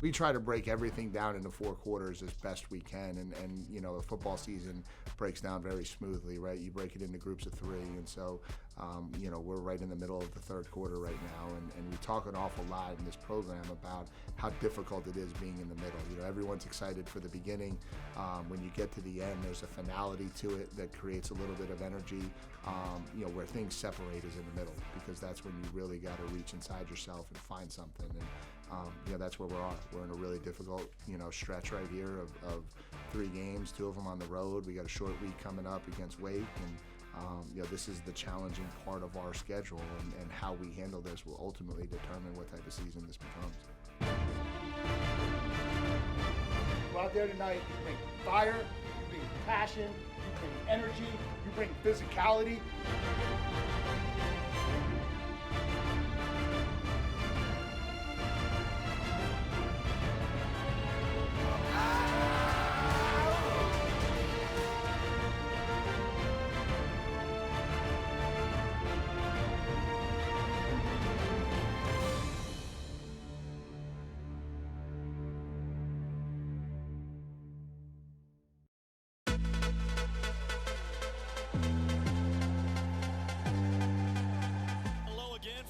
We try to break everything down into 4 quarters as best we can, and you know, the football season breaks down very smoothly, right? You break it into groups of 3, and so you know, we're right in the middle of the 3rd quarter right now, and we talk an awful lot in this program about how difficult it is being in the middle. You know, everyone's excited for the beginning. When you get to the end, there's a finality to it that creates a little bit of energy. You know, where things separate is in the middle, because that's when you really got to reach inside yourself and find something. And you know, that's where we're in a really difficult, you know, stretch right here of 3 games, 2 of them on the road. We got a short week coming up against Wake, and you know, this is the challenging part of our schedule, and how we handle this will ultimately determine what type of season this becomes. Go out there tonight, you bring fire, you bring passion, you bring energy, you bring physicality.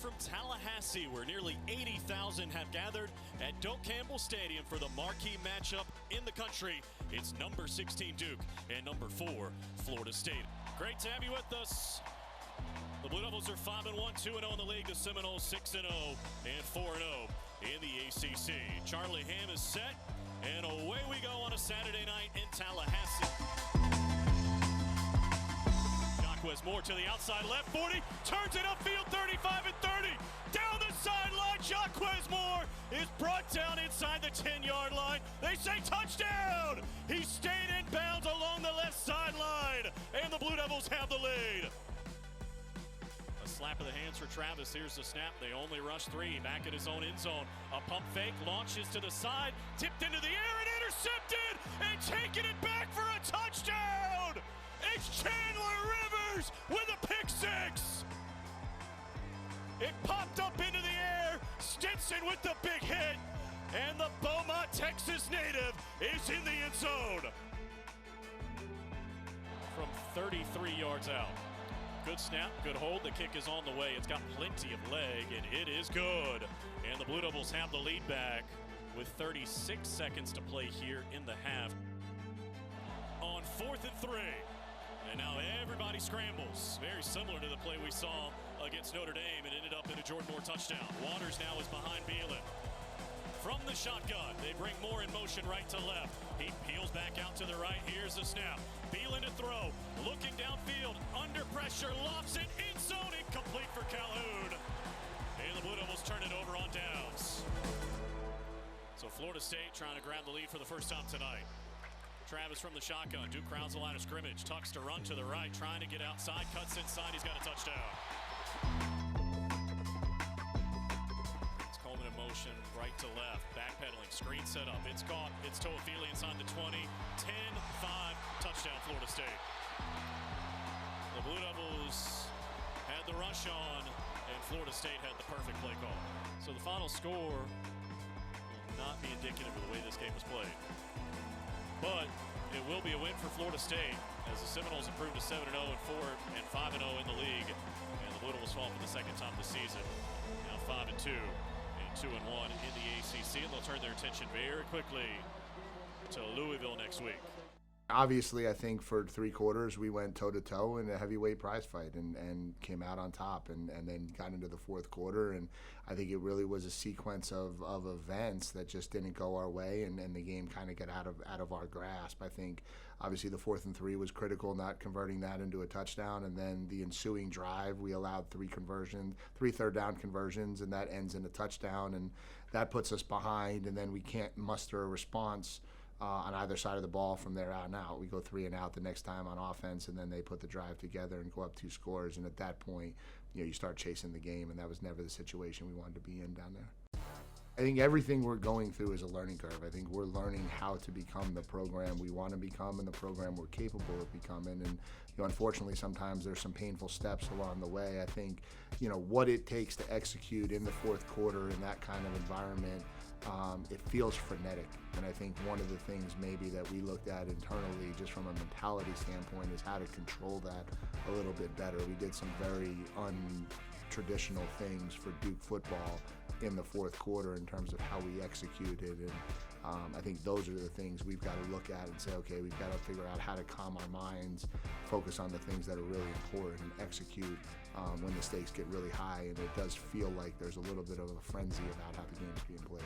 From Tallahassee, where nearly 80,000 have gathered at Doak Campbell Stadium for the marquee matchup in the country. It's number 16 Duke and number 4 Florida State. Great to have you with us. The Blue Devils are 5-1, 2-0 in the league. The Seminoles 6-0 and 4-0 in the ACC. Charlie Ham is set, and away we go on a Saturday night in Tallahassee. Moore to the outside left, 40, turns it upfield, 35 and 30, down the sideline. Jacquez Moore is brought down inside the 10-yard line. They say touchdown. He stayed in bounds along the left sideline, and the Blue Devils have the lead. A slap of the hands for Travis. Here's the snap. They only rush 3 back at his own end zone. A pump fake, launches to the side, tipped into the air and intercepted, and taking it back for a touchdown. It's Chandler Rivers with a pick 6. It popped up into the air. Stinson with the big hit. And the Beaumont, Texas native is in the end zone. From 33 yards out. Good snap, good hold. The kick is on the way. It's got plenty of leg, and it is good. And the Blue Devils have the lead back with 36 seconds to play here in the half. On 4th and 3. And now everybody scrambles. Very similar to the play we saw against Notre Dame. It ended up in a Jordan Moore touchdown. Waters now is behind Beelan. From the shotgun, they bring Moore in motion right to left. He peels back out to the right. Here's the snap. Beelan to throw. Looking downfield, under pressure, lofts it in zone, incomplete for Calhoun. And the Blue Devils turn it over on downs. So Florida State trying to grab the lead for the first time tonight. Travis from the shotgun. Duke crowds the line of scrimmage. Tucks to run to the right, trying to get outside. Cuts inside. He's got a touchdown. It's Coleman in motion, right to left. Backpedaling. Screen set up. It's caught. It's Toafili inside the 20. 10-5. Touchdown, Florida State. The Blue Devils had the rush on, and Florida State had the perfect play call. So the final score will not be indicative of the way this game was played. But it will be a win for Florida State as the Seminoles improved to 7-0 and 4 and 5-0 in the league, and the Blue Devils fall for the second time this season. Now 5-2 and 2-1 in the ACC, and they'll turn their attention very quickly to Louisville next week. Obviously, I think for 3 quarters we went toe-to-toe in a heavyweight prize fight and came out on top, and then got into the 4th quarter, and I think it really was a sequence of events that just didn't go our way, and the game kind of got out of our grasp. I think obviously the 4th and 3 was critical, not converting that into a touchdown, and then the ensuing drive we allowed 3 third down conversions, and that ends in a touchdown, and that puts us behind, and then we can't muster a response on either side of the ball from there on out. We go 3 and out the next time on offense, and then they put the drive together and go up 2 scores. And at that point, you know, you start chasing the game, and that was never the situation we wanted to be in down there. I think everything we're going through is a learning curve. I think we're learning how to become the program we want to become and the program we're capable of becoming. And you know, unfortunately, sometimes there's some painful steps along the way. I think, you know, what it takes to execute in the 4th quarter in that kind of environment, it feels frenetic. And I think one of the things maybe that we looked at internally just from a mentality standpoint is how to control that a little bit better. We did some very untraditional things for Duke football in the fourth quarter in terms of how we executed, and I think those are the things we've got to look at and say, okay, we've got to figure out how to calm our minds, focus on the things that are really important, and execute when the stakes get really high. And it does feel like there's a little bit of a frenzy about how the game's being played.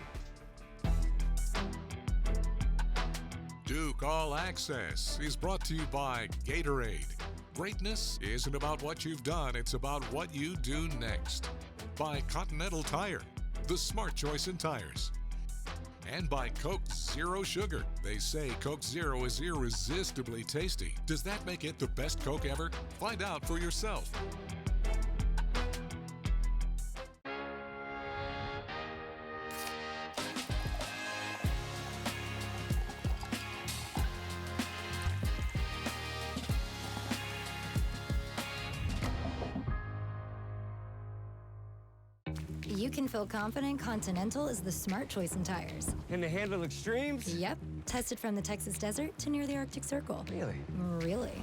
Duke All Access is brought to you by Gatorade. Greatness isn't about what you've done, it's about what you do next. By Continental Tire, the smart choice in tires. And by Coke Zero Sugar. They say Coke Zero is irresistibly tasty. Does that make it the best Coke ever? Find out for yourself. You can feel confident Continental is the smart choice in tires. Can they handle extremes? Yep. Tested from the Texas desert to near the Arctic Circle. Really? Really.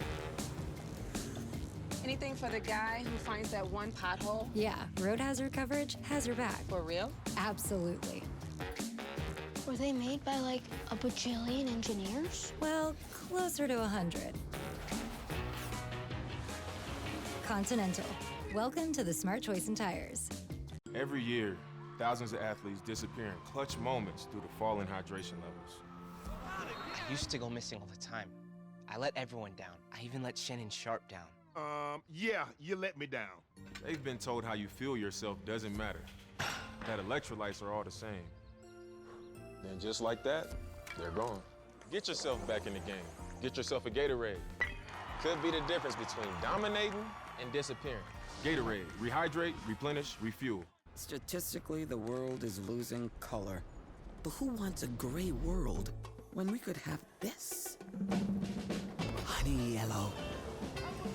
Anything for the guy who finds that one pothole? Yeah, road hazard coverage has your back. For real? Absolutely. Were they made by like a bajillion engineers? Well, closer to 100. Continental. Welcome to the smart choice in tires. Every year, thousands of athletes disappear in clutch moments due to falling hydration levels. I used to go missing all the time. I let everyone down. I even let Shannon Sharp down. Yeah, you let me down. They've been told how you feel yourself doesn't matter, that electrolytes are all the same. Then just like that, they're gone. Get yourself back in the game. Get yourself a Gatorade. Could be the difference between dominating and disappearing. Gatorade, rehydrate, replenish, refuel. Statistically, the world is losing color. But who wants a gray world when we could have this? Honey yellow,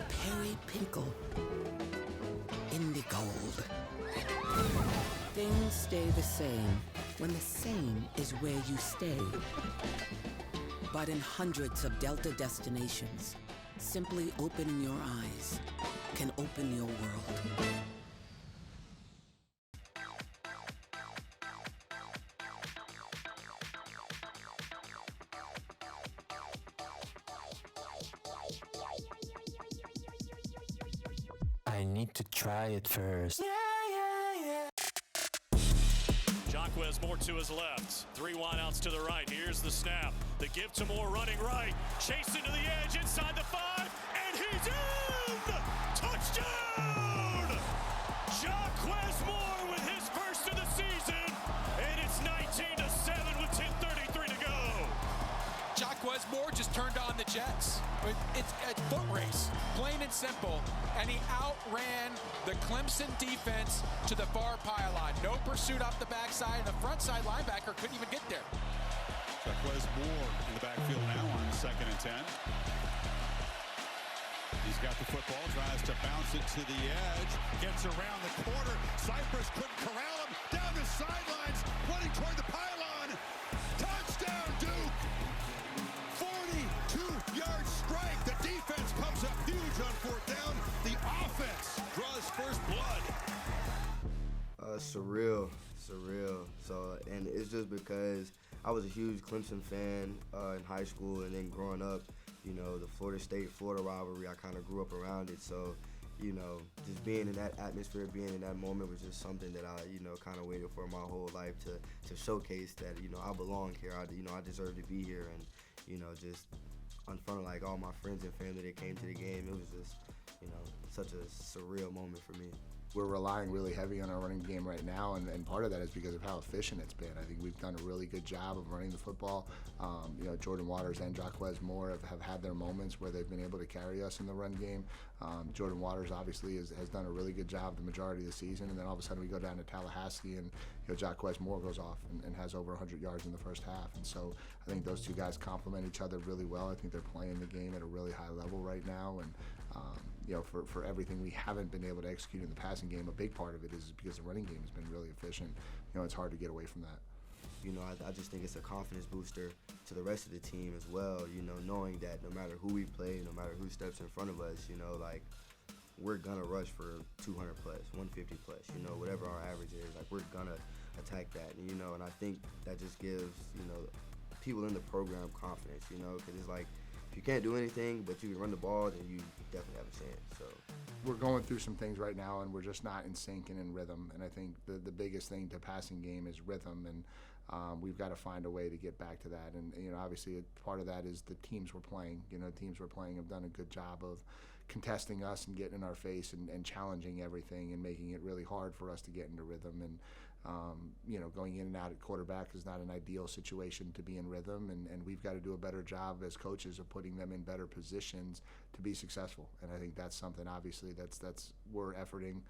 periwinkle, indigold. Things stay the same when the same is where you stay. But in hundreds of Delta destinations, simply opening your eyes can open your world. I need to try it first. Jacquez Moore to his left. 3 wideouts to the right. Here's the snap. The give to Moore running right. Chasing to the edge inside the 5. And he's in! Touchdown! Jacquez Moore with his first of the season. And it's 19-7 with 10:33 to go. Jacquez Moore just turned on the Jets. It's a foot race, plain and simple. And he outran the Clemson defense to the far pylon. No pursuit off the backside, and the front side linebacker couldn't even get there. Jacquez Moore in the backfield now on 2nd and 10. He's got the football, tries to bounce it to the edge, gets around the corner. Cypress couldn't corral him. Down the sidelines, running toward the pylon. Touchdown, Duke! 42-yard strike. The defense comes up huge on 4th down. The offense draws first blood. Surreal. So, and it's just because I was a huge Clemson fan in high school, and then growing up, you know, the Florida State-Florida rivalry, I kind of grew up around it. So, you know, just being in that atmosphere, being in that moment was just something that I, you know, kind of waited for my whole life to showcase that, you know, I belong here. I deserve to be here, and, you know, just in front of like all my friends and family that came to the game, it was just, you know, such a surreal moment for me. We're relying really heavy on our running game right now, and part of that is because of how efficient it's been. I think we've done a really good job of running the football. You know, Jordan Waters and Jacquez Moore have had their moments where they've been able to carry us in the run game. Jordan Waters obviously has done a really good job the majority of the season, and then all of a sudden we go down to Tallahassee and, you know, Jacquez Moore goes off and has over 100 yards in the first half. And so I think those two guys complement each other really well. I think they're playing the game at a really high level right now, and you know, for everything we haven't been able to execute in the passing game, a big part of it is because the running game has been really efficient. You know, it's hard to get away from that. You know, I just think it's a confidence booster to the rest of the team as well, you know, knowing that no matter who we play, no matter who steps in front of us, you know, like, we're gonna rush for 200 plus, 150 plus, you know, whatever our average is, like, we're gonna attack that, and, you know, and I think that just gives, you know, people in the program confidence, you know, because it's like, if you can't do anything, but you can run the ball, then you definitely have a chance, so. We're going through some things right now, and we're just not in sync and in rhythm, and I think the biggest thing to passing game is rhythm, and we've got to find a way to get back to that. And, you know, obviously part of that is the teams we're playing. You know, teams we're playing have done a good job of contesting us and getting in our face and challenging everything and making it really hard for us to get into rhythm. And, you know, going in and out at quarterback is not an ideal situation to be in rhythm, and we've got to do a better job as coaches of putting them in better positions to be successful. And I think that's something, obviously, that's we're efforting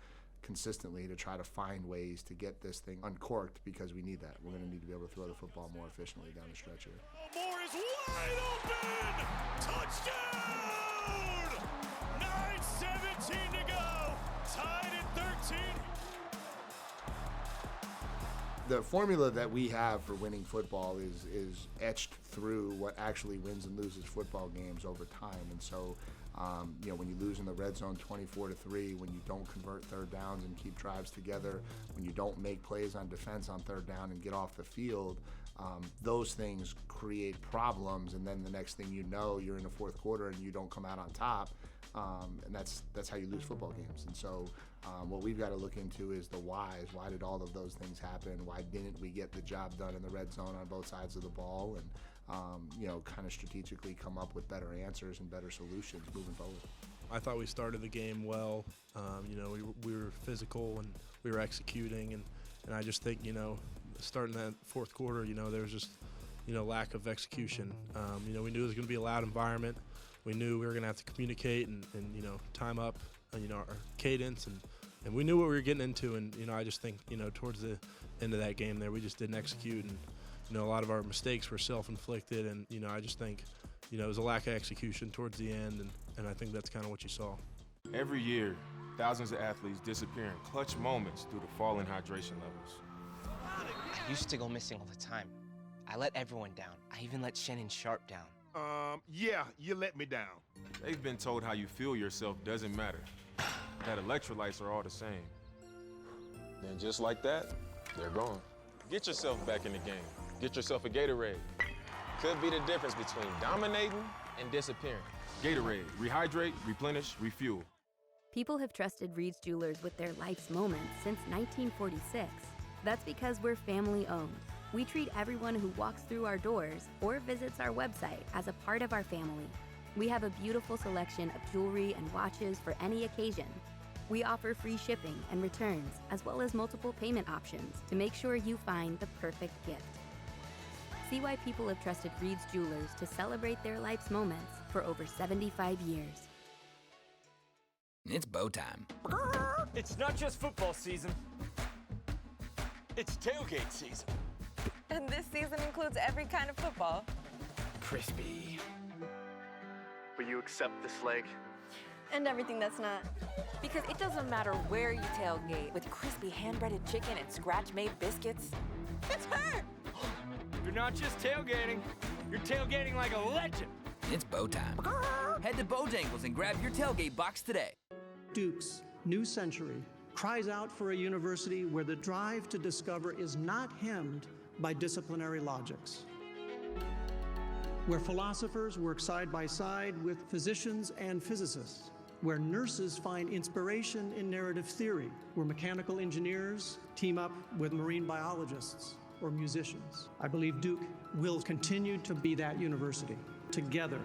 consistently to try to find ways to get this thing uncorked, because we need that. We're going to need to be able to throw the football more efficiently down the stretch here. Moore is wide open! Touchdown! 9:17 to go! Tied at 13. The formula that we have for winning football is etched through what actually wins and loses football games over time. And so, you know, when you lose in the red zone 24-3, when you don't convert third downs and keep drives together, when you don't make plays on defense on third down and get off the field, those things create problems. And then the next thing you know, you're in the fourth quarter and you don't come out on top. And that's how you lose football games. And so what we've got to look into is the whys. Why did all of those things happen? Why didn't we get the job done in the red zone on both sides of the ball? And you know, kind of strategically come up with better answers and better solutions moving forward. I thought we started the game well. You know, we were physical and we were executing, and I just think, you know, starting that fourth quarter, you know, there was just, you know, lack of execution. You know, we knew it was going to be a loud environment. We knew we were going to have to communicate and you know, time up, you know, our cadence, and we knew what we were getting into. And, you know, I just think, you know, towards the end of that game there, we just didn't execute, and, you know, a lot of our mistakes were self-inflicted, and, you know, I just think, you know, it was a lack of execution towards the end, and I think that's kind of what you saw. Every year, thousands of athletes disappear in clutch moments due to falling hydration levels. I used to go missing all the time. I let everyone down. I even let Shannon Sharp down. Yeah, you let me down. They've been told how you feel yourself doesn't matter, that electrolytes are all the same. Then just like that, they're gone. Get yourself back in the game. Get yourself a Gatorade. Could be the difference between dominating and disappearing. Gatorade, rehydrate, replenish, refuel. People have trusted Reed's Jewelers with their life's moments since 1946. That's because we're family owned. We treat everyone who walks through our doors or visits our website as a part of our family. We have a beautiful selection of jewelry and watches for any occasion. We offer free shipping and returns, as well as multiple payment options to make sure you find the perfect gift. See why people have trusted Reed's Jewelers to celebrate their life's moments for over 75 years. It's bow time. It's not just football season. It's tailgate season. And this season includes every kind of football. Crispy. Will you accept this leg? And everything that's not. Because it doesn't matter where you tailgate, with crispy hand-breaded chicken and scratch-made biscuits. It's her! You're not just tailgating, you're tailgating like a legend. It's bow time. Head to Bojangles and grab your tailgate box today. Duke's new century cries out for a university where the drive to discover is not hemmed by disciplinary logics, where philosophers work side by side with physicians and physicists, where nurses find inspiration in narrative theory, where mechanical engineers team up with marine biologists or musicians. I believe Duke will continue to be that university, together.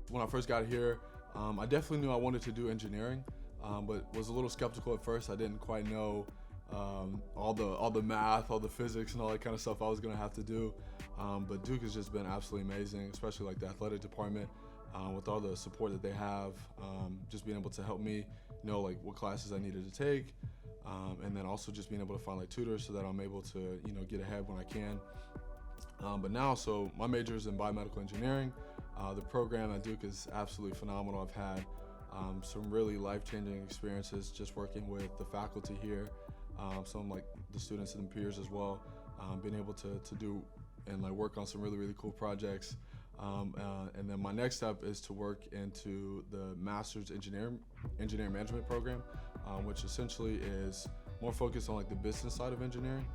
When I first got here, I definitely knew I wanted to do engineering, but was a little skeptical at first. I didn't quite know all the math, all the physics, and all that kind of stuff I was gonna have to do. But Duke has just been absolutely amazing, especially like the athletic department, with all the support that they have, just being able to help me know like what classes I needed to take, and then also just being able to find like tutors so that I'm able to, you know, get ahead when I can. But now, so my major is in biomedical engineering. The program at Duke is absolutely phenomenal. I've had some really life-changing experiences just working with the faculty here, some like the students and peers as well, being able to do and like work on some really, really cool projects. And then my next step is to work into the Master's Engineering Management program, which essentially is more focused on like the business side of engineering.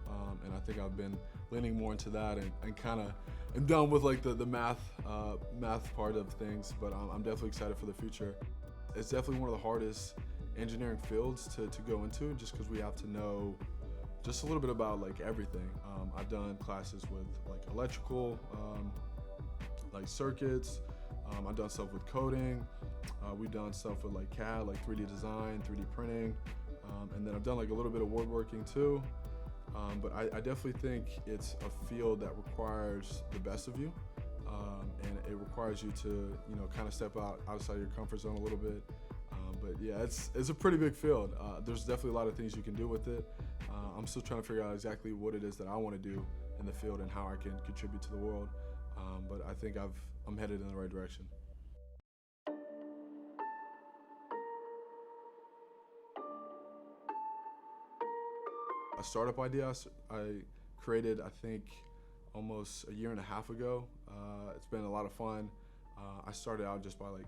And I think I've been leaning more into that and kind of am done with like the math part of things, but I'm definitely excited for the future. It's definitely one of the hardest engineering fields to go into, just because we have to know just a little bit about like everything. I've done classes with like electrical, like circuits. I've done stuff with coding. We've done stuff with like CAD, like 3D design, 3D printing. And then I've done like a little bit of woodworking too. But I definitely think it's a field that requires the best of you. And it requires you to, you know, kind of step outside your comfort zone a little bit. But yeah, it's a pretty big field. There's definitely a lot of things you can do with it. I'm still trying to figure out exactly what it is that I want to do in the field and how I can contribute to the world. But I think I'm headed in the right direction. A startup idea I created, I think, almost a year and a half ago. It's been a lot of fun. I started out just by like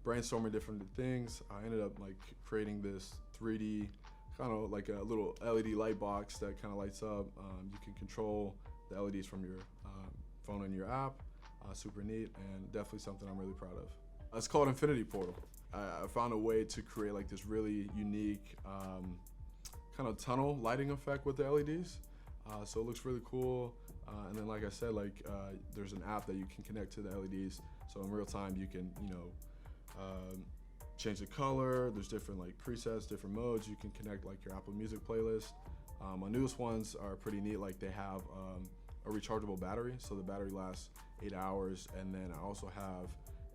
brainstorming different things. I ended up like creating this 3D, kind of like a little LED light box that kind of lights up. You can control the LEDs from your phone and your app. Super neat, and definitely something I'm really proud of. It's called Infinity Portal. I found a way to create like this really unique kind of tunnel lighting effect with the LEDs. So it looks really cool. And then like I said, like there's an app that you can connect to the LEDs. So in real time you can, you know, change the color. There's different like presets, different modes. You can connect like your Apple Music playlist. My newest ones are pretty neat. Like they have a rechargeable battery, so the battery lasts 8 hours. And then I also have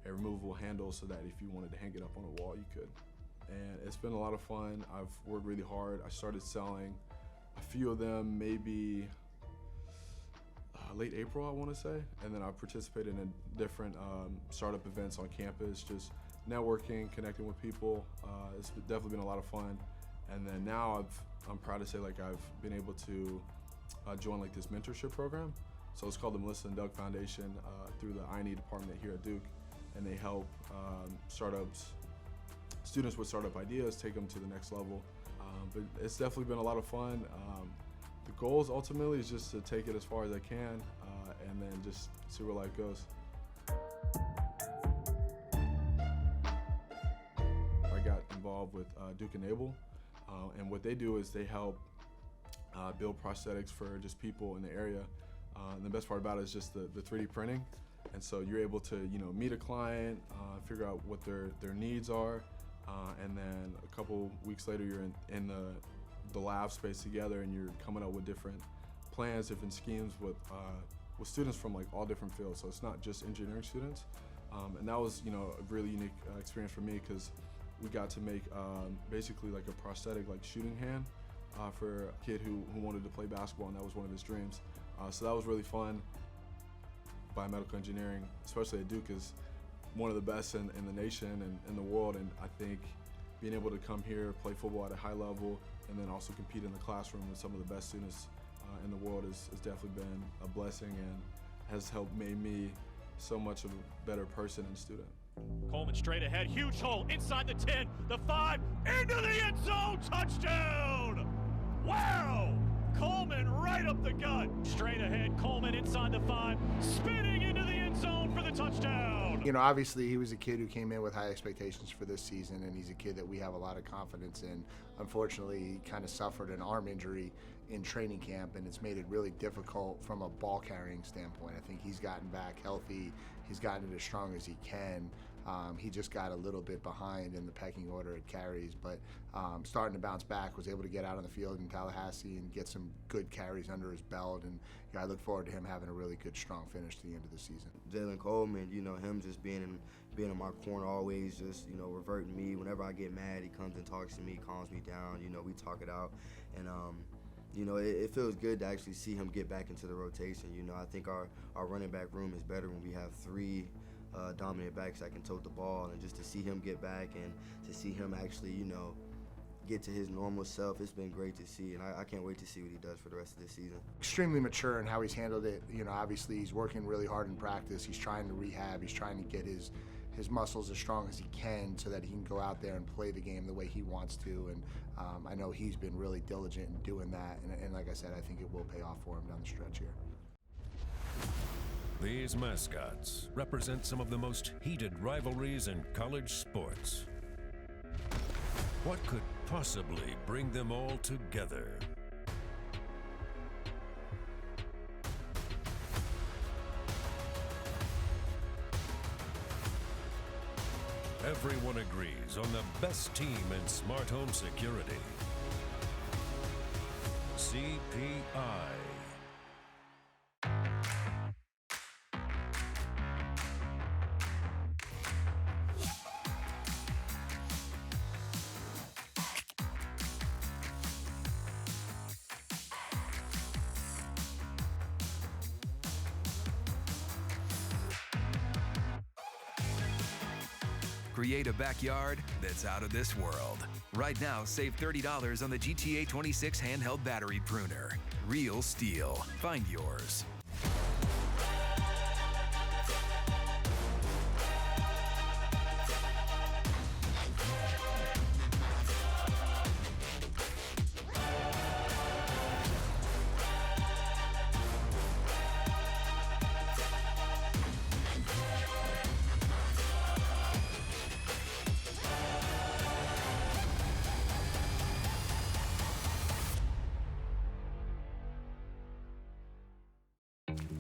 a removable handle so that if you wanted to hang it up on a wall, you could. And it's been a lot of fun. I've worked really hard. I started selling a few of them maybe late April, I want to say. And then I participated in different startup events on campus, just networking, connecting with people. It's definitely been a lot of fun. And then now I'm proud to say like I've been able to join like this mentorship program. So it's called the Melissa and Doug Foundation through the I&E department here at Duke. And they help students with startup ideas, take them to the next level. But it's definitely been a lot of fun. The goals ultimately is just to take it as far as I can and then just see where life goes. I got involved with Duke Enable, and what they do is they help build prosthetics for just people in the area. And the best part about it is just the 3D printing. And so you're able to, you know, meet a client, figure out what their needs are, and then a couple weeks later you're in the lab space together and you're coming up with different plans, different schemes with students from like all different fields. So it's not just engineering students. And that was, you know, a really unique experience for me because we got to make basically like a prosthetic like shooting hand for a kid who wanted to play basketball, and that was one of his dreams. So that was really fun. Biomedical engineering, especially at Duke, is one of the best in the nation and in the world, and I think being able to come here, play football at a high level, and then also compete in the classroom with some of the best students in the world has definitely been a blessing and has helped make me so much of a better person and student. Coleman straight ahead, huge hole inside the 10, the 5, into the end zone, touchdown! Wow! Coleman right up the gut. Straight ahead, Coleman inside the 5, spinning into the end zone for the touchdown. You know, obviously he was a kid who came in with high expectations for this season, and he's a kid that we have a lot of confidence in. Unfortunately, he kind of suffered an arm injury in training camp, and it's made it really difficult from a ball carrying standpoint. I think he's gotten back healthy. He's gotten it as strong as he can. He just got a little bit behind in the pecking order at carries, but starting to bounce back, was able to get out on the field in Tallahassee and get some good carries under his belt. And I look forward to him having a really good, strong finish to the end of the season. Jalen Coleman, him just being in my corner always, just reverting me. Whenever I get mad, he comes and talks to me, calms me down. We talk it out, and it feels good to actually see him get back into the rotation. I think our running back room is better when we have three dominant backs that can tote the ball, and just to see him get back and to see him actually, get to his normal self, it's been great to see, and I can't wait to see what he does for the rest of this season. Extremely mature in how he's handled it. Obviously he's working really hard in practice. He's trying to rehab. He's trying to get his muscles as strong as he can so that he can go out there and play the game the way he wants to. And I know he's been really diligent in doing that. And like I said, I think it will pay off for him down the stretch here. These mascots represent some of the most heated rivalries in college sports. What could possibly bring them all together? Everyone agrees on the best team in smart home security. CPI. Create a backyard that's out of this world. Right now, save $30 on the GTA 26 handheld battery pruner. Real steel. Find yours.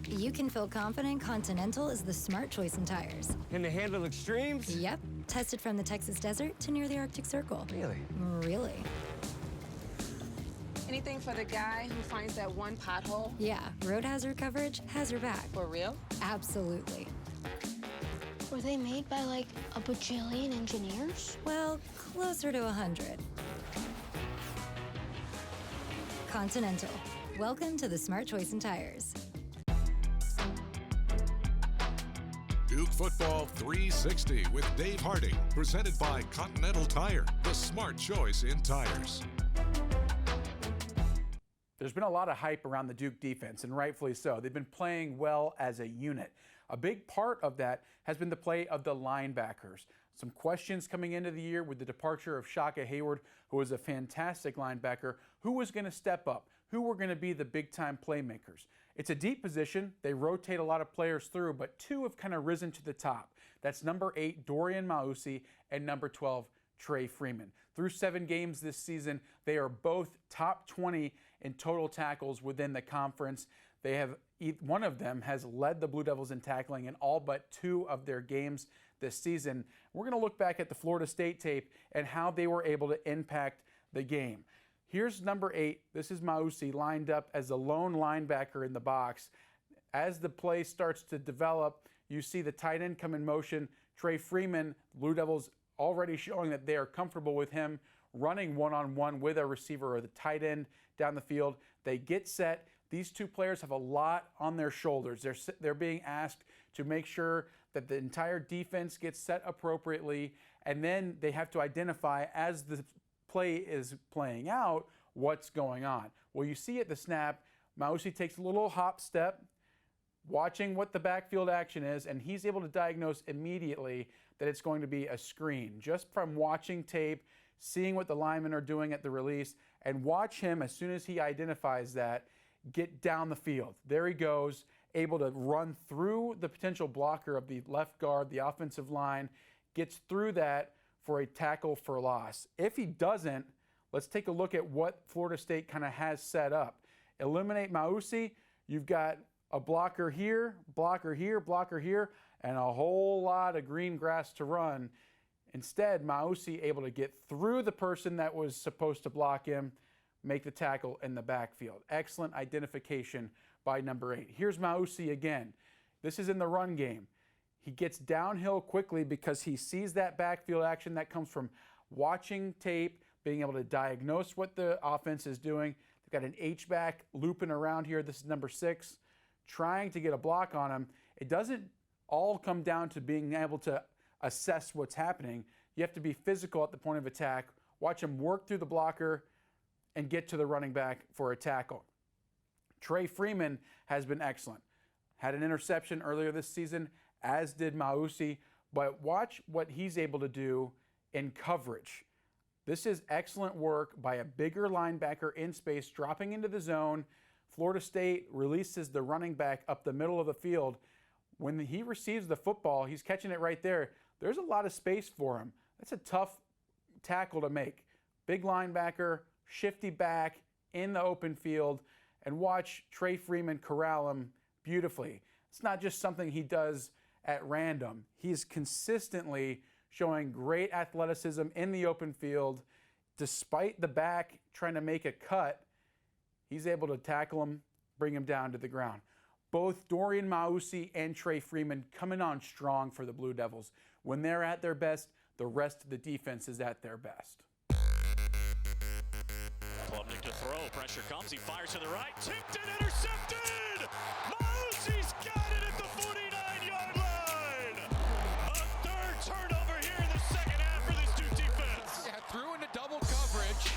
You can feel confident Continental is the smart choice in tires. Can they handle extremes? Yep. Tested from the Texas desert to near the Arctic Circle. Really? Really. Anything for the guy who finds that one pothole? Yeah, road hazard coverage has your back. For real? Absolutely. Were they made by like a bajillion engineers? Well, closer to 100. Continental. Welcome to the smart choice in tires. Duke Football 360 with Dave Harding, presented by Continental Tire, the smart choice in tires. There's been a lot of hype around the Duke defense, and rightfully so. They've been playing well as a unit. A big part of that has been the play of the linebackers. Some questions coming into the year with the departure of Shaka Hayward, who was a fantastic linebacker. Who was going to step up? Who were going to be the big-time playmakers? It's a deep position. They rotate a lot of players through, but two have kind of risen to the top. That's number 8, Dorian Mausi, and number 12, Trey Freeman. Through 7 games this season, they are both top 20 in total tackles within the conference. They have, one of them has led the Blue Devils in tackling in all but 2 of their games this season. We're going to look back at the Florida State tape and how they were able to impact the game. Here's number 8. This is Mausi lined up as a lone linebacker in the box. As the play starts to develop, you see the tight end come in motion. Trey Freeman, Blue Devils already showing that they are comfortable with him running one-on-one with a receiver or the tight end down the field. They get set. These two players have a lot on their shoulders. They're being asked to make sure that the entire defense gets set appropriately, and then they have to identify as the play is playing out what's going on. Well, you see at the snap, Mausi takes a little hop step, watching what the backfield action is, and he's able to diagnose immediately that it's going to be a screen. Just from watching tape, seeing what the linemen are doing at the release, and watch him, as soon as he identifies that, get down the field. There he goes, able to run through the potential blocker of the left guard, the offensive line, gets through that for a tackle for loss. If he doesn't, let's take a look at what Florida State kind of has set up. Eliminate Mausi, you've got a blocker here, and a whole lot of green grass to run. Instead, Mausi able to get through the person that was supposed to block him, make the tackle in the backfield. Excellent identification by number 8. Here's Mausi again. This is in the run game. He gets downhill quickly because he sees that backfield action that comes from watching tape, being able to diagnose what the offense is doing. They've got an H-back looping around here. This is number 6, trying to get a block on him. It doesn't all come down to being able to assess what's happening. You have to be physical at the point of attack, watch him work through the blocker, and get to the running back for a tackle. Trey Freeman has been excellent. Had an interception earlier this season, as did Mausi, but watch what he's able to do in coverage. This is excellent work by a bigger linebacker in space, dropping into the zone. Florida State releases the running back up the middle of the field. When he receives the football, he's catching it right there. There's a lot of space for him. That's a tough tackle to make. Big linebacker, shifty back in the open field, and watch Trey Freeman corral him beautifully. It's not just something he does at random. He's consistently showing great athleticism in the open field. Despite the back trying to make a cut, he's able to tackle him, bring him down to the ground. Both Dorian Mausi and Trey Freeman coming on strong for the Blue Devils. When they're at their best, the rest of the defense is at their best. Klubnik to throw. Pressure comes. He fires to the right. Tipped and intercepted! Mausi's got it at the 49-yard line! A third turnover here in the second half for this Duke defense. Yeah, threw into double coverage,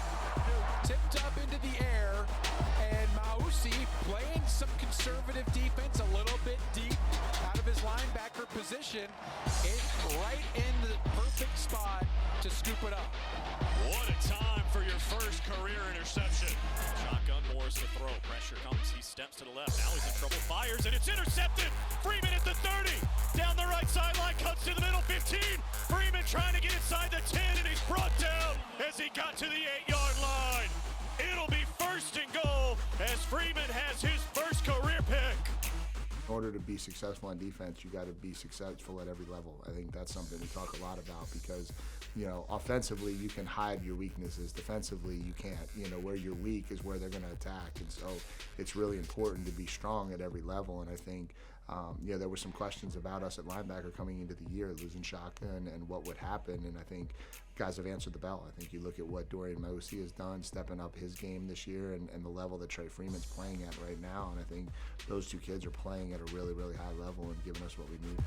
tipped up into the air, and Mausi playing some conservative defense a little bit deep out of his linebacker position, right in the perfect spot to scoop it up. What a time for your first career interception. Shotgun, Morris to throw. Pressure comes. He steps to the left. Now he's in trouble. Fires, and it's intercepted. Freeman at the 30. Down the right sideline. Cuts to the middle. 15. Freeman trying to get inside the 10, and he's brought down as he got to the 8-yard line. It'll be first and goal as Freeman has his first career pick. In order to be successful on defense, you got to be successful at every level. I think that's something we talk a lot about because, offensively you can hide your weaknesses. Defensively, you can't. Where you're weak is where they're going to attack. And so it's really important to be strong at every level. And I think, there were some questions about us at linebacker coming into the year, losing Shaka and what would happen. And I think guys have answered the bell. I think you look at what Dorian Mausi has done, stepping up his game this year and the level that Trey Freeman's playing at right now. And I think those two kids are playing at a really, really high level and giving us what we need.